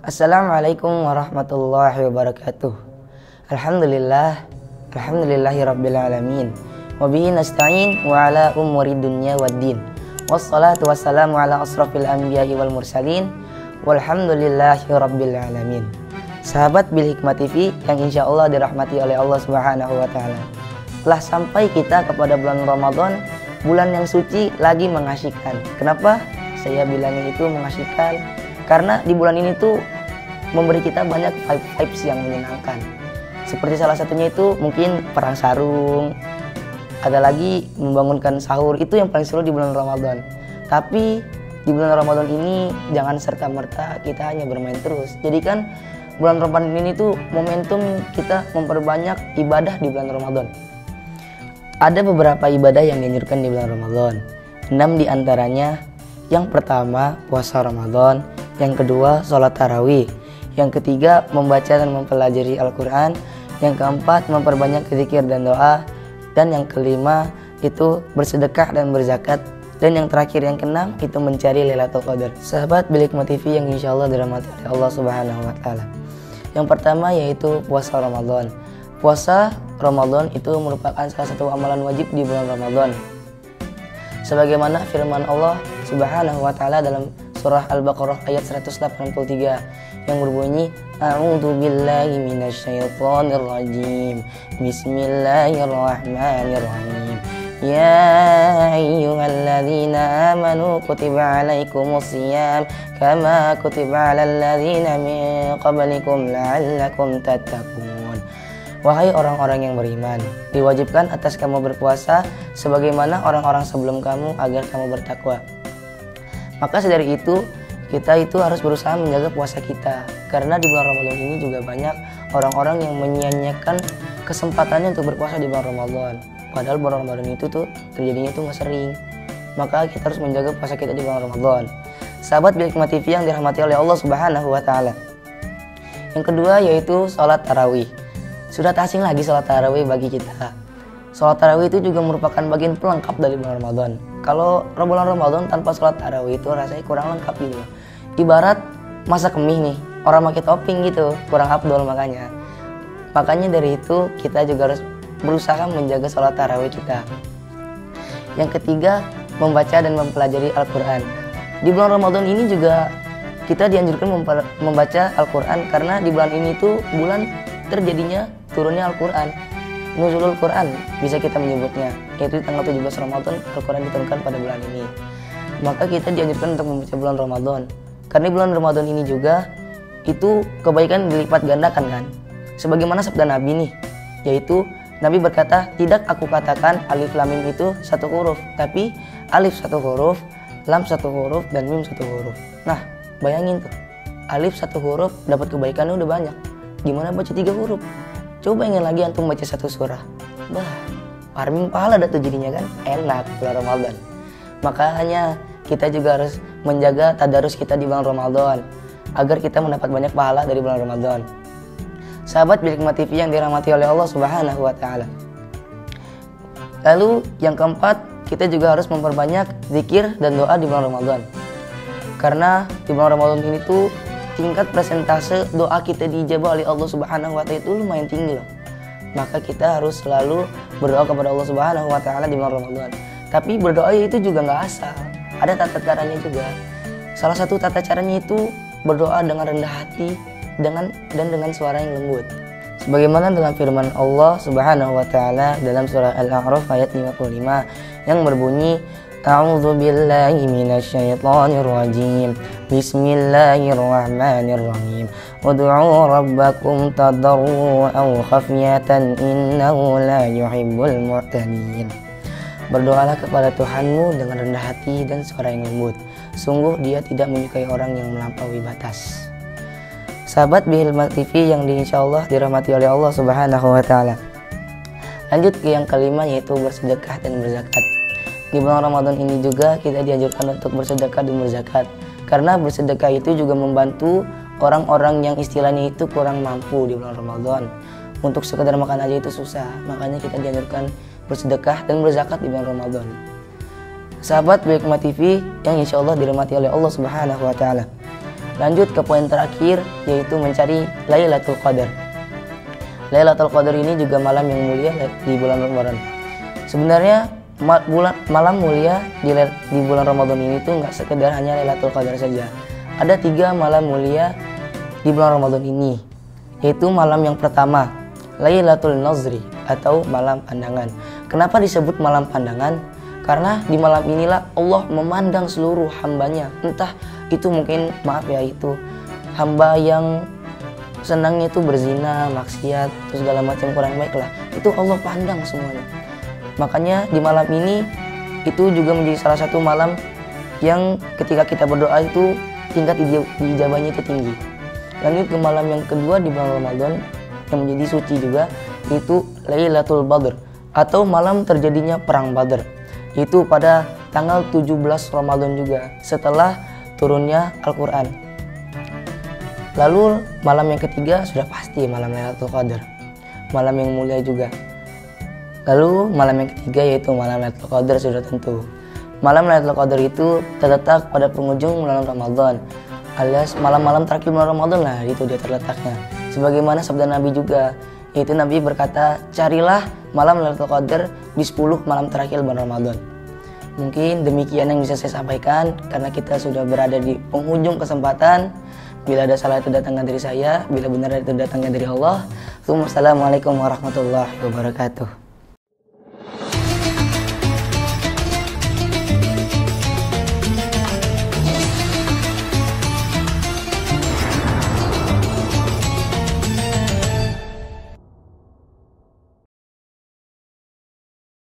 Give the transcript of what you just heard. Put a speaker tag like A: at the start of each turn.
A: Assalamualaikum warahmatullahi wabarakatuh. Alhamdulillahirabbil alamin. Wa bihi nasta'in wa ala umuri dunya waddin. Wassalatu wassalamu ala asrafil anbiya'i wal mursalin. Walhamdulillahirabbil alamin. Sahabat Bil Hikmah TV yang insyaallah dirahmati oleh Allah Subhanahu wa taala. Telah sampai kita kepada bulan Ramadan, bulan yang suci lagi mengasyikan. Kenapa saya bilangnya itu mengasyikan? Karena di bulan ini tuh memberi kita banyak vibes yang menyenangkan. Seperti salah satunya itu mungkin perang sarung, ada lagi membangunkan sahur, itu yang paling seru di bulan Ramadan. Tapi di bulan Ramadan ini jangan serta-merta kita hanya bermain terus. Jadi kan bulan Ramadan ini tuh momentum kita memperbanyak ibadah di bulan Ramadan. Ada beberapa ibadah yang dianjurkan di bulan Ramadan. 6 di antaranya. Yang pertama puasa Ramadan, yang kedua sholat tarawih, yang ketiga membaca dan mempelajari Al-Quran, yang keempat memperbanyak zikir dan doa, dan yang kelima itu bersedekah dan berzakat, dan yang terakhir yang keenam itu mencari Lailatul Qadar. Sahabat Bil Hikmah TV yang insyaallah dirahmati oleh Allah Subhanahu wa taala. Yang pertama yaitu puasa Ramadan. Puasa Ramadan itu merupakan salah satu amalan wajib di bulan Ramadan. Sebagaimana firman Allah Subhanahu wa taala dalam surah Al-Baqarah ayat 183 yang berbunyi A'udzu billahi minasyaitonir rajim. Bismillahirrahmanirrahim. Ya ayyuhalladzina amanu kutiba alaikumusiyam kama kutiba alal ladzina min qablikum la'allakum tattaqun. Wahai orang-orang yang beriman, diwajibkan atas kamu berpuasa sebagaimana orang-orang sebelum kamu agar kamu bertakwa. Maka dari itu kita itu harus berusaha menjaga puasa kita, karena di bulan Ramadan ini juga banyak orang-orang yang menyia-nyiakan kesempatannya untuk berpuasa di bulan Ramadan. Padahal bulan Ramadan itu tuh terjadinya tuh nggak sering. Maka kita harus menjaga puasa kita di bulan Ramadan. Sahabat Bil Hikmah TV yang dirahmati oleh Allah Subhanahu wa taala. Yang kedua yaitu sholat tarawih. Sudah tak asing lagi sholat tarawih bagi kita. Sholat tarawih itu juga merupakan bagian pelengkap dari bulan Ramadan. Kalau bulan Ramadan tanpa sholat tarawih itu rasanya kurang lengkap gitu. Ibarat masak mie nih, orang pakai topping gitu, kurang afdol makanya. Makanya dari itu kita juga harus berusaha menjaga sholat tarawih kita. Yang ketiga, membaca dan mempelajari Al-Quran. Di bulan Ramadan ini juga kita dianjurkan membaca Al-Quran, karena di bulan ini tuh bulan terjadinya turunnya Al-Quran. Nuzulul Quran bisa kita menyebutnya, yaitu tanggal 17 Ramadan Al-Quran diturunkan pada bulan ini. Maka kita dianjurkan untuk membaca bulan Ramadan, karena bulan Ramadan ini juga itu kebaikan dilipat gandakan kan. Sebagaimana sabda Nabi nih, yaitu Nabi berkata, tidak aku katakan alif lam mim itu satu huruf, tapi alif satu huruf, lam satu huruf, dan mim satu huruf. Nah bayangin tuh, alif satu huruf dapat kebaikannya udah banyak, gimana baca 3 huruf? Coba ingin lagi antum baca 1 surah. Bah, farming pahala dah tuh jadinya kan. Enak bulan Ramadan. Makanya kita juga harus menjaga tadarus kita di bulan Ramadan, agar kita mendapat banyak pahala dari bulan Ramadan. Sahabat Bil Hikmah TV yang dirahmati oleh Allah Subhanahu wa taala. Lalu yang keempat, kita juga harus memperbanyak zikir dan doa di bulan Ramadan. Karena di bulan Ramadan ini tuh tingkat persentase doa kita diijabah oleh Allah Subhanahu wa taala itu lumayan tinggi loh. Maka kita harus selalu berdoa kepada Allah Subhanahu wa taala di bulan Ramadan. Tapi berdoa itu juga nggak asal, ada tata caranya juga. Salah satu tata caranya itu berdoa dengan rendah hati dan dengan suara yang lembut. Sebagaimana dalam firman Allah Subhanahu wa taala dalam surah Al-A'raf ayat 55 yang berbunyi A'udzu billahi minasyaitonir rajim. Bismillahirrahmanirrahim. Ud'u rabbakum tadarruan khafyatan innahu la yuhibbul mu'tadin. Berdoalah kepada Tuhanmu dengan rendah hati dan suara yang lembut. Sungguh Dia tidak menyukai orang yang melampaui batas. Sahabat Bil Hikmah TV yang insyaallah dirahmati oleh Allah Subhanahu wa taala. Lanjut ke yang kelima yaitu bersedekah dan berzakat. Di bulan Ramadan ini juga kita dianjurkan untuk bersedekah dan berzakat, karena bersedekah itu juga membantu orang-orang yang istilahnya itu kurang mampu di bulan Ramadan. Untuk sekedar makan aja itu susah, makanya kita dianjurkan bersedekah dan berzakat di bulan Ramadan. Sahabat Bil Hikmah TV yang insya Allah dirahmati oleh Allah Subhanahu wa taala. Lanjut ke poin terakhir, yaitu mencari Lailatul Qadar. Lailatul Qadar ini juga malam yang mulia di bulan Ramadan. Sebenarnya malam mulia di bulan Ramadan ini tuh nggak sekedar hanya Lailatul Qadar saja. Ada 3 malam mulia di bulan Ramadan ini, yaitu malam yang pertama, Lailatul Nazri atau malam pandangan. Kenapa disebut malam pandangan? Karena di malam inilah Allah memandang seluruh hambanya. Entah itu mungkin, maaf ya, itu hamba yang senangnya itu berzina, maksiat, terus segala macam kurang baik lah. Itu Allah pandang semuanya. Makanya di malam ini itu juga menjadi salah satu malam yang ketika kita berdoa itu tingkat diijabahnya itu tinggi. Lanjut ke malam yang kedua di bulan Ramadan yang menjadi suci juga, itu Lailatul Badr atau malam terjadinya perang Badr. Itu pada tanggal 17 Ramadan juga setelah turunnya Al-Quran. Lalu malam yang ketiga sudah pasti malam Lailatul Qadar, malam yang mulia juga. Lalu malam yang ketiga yaitu malam Lailatul Qadar sudah tentu. Malam Lailatul Qadar itu terletak pada penghujung bulan Ramadan, alias malam-malam terakhir bulan Ramadan lah, itu dia terletaknya. Sebagaimana sabda Nabi juga, yaitu Nabi berkata, carilah malam Lailatul Qadar di 10 malam terakhir bulan Ramadan. Mungkin demikian yang bisa saya sampaikan, karena kita sudah berada di penghujung kesempatan. Bila ada salah itu datangnya dari saya, bila benar itu datangnya dari Allah. Assalamualaikum warahmatullahi wabarakatuh.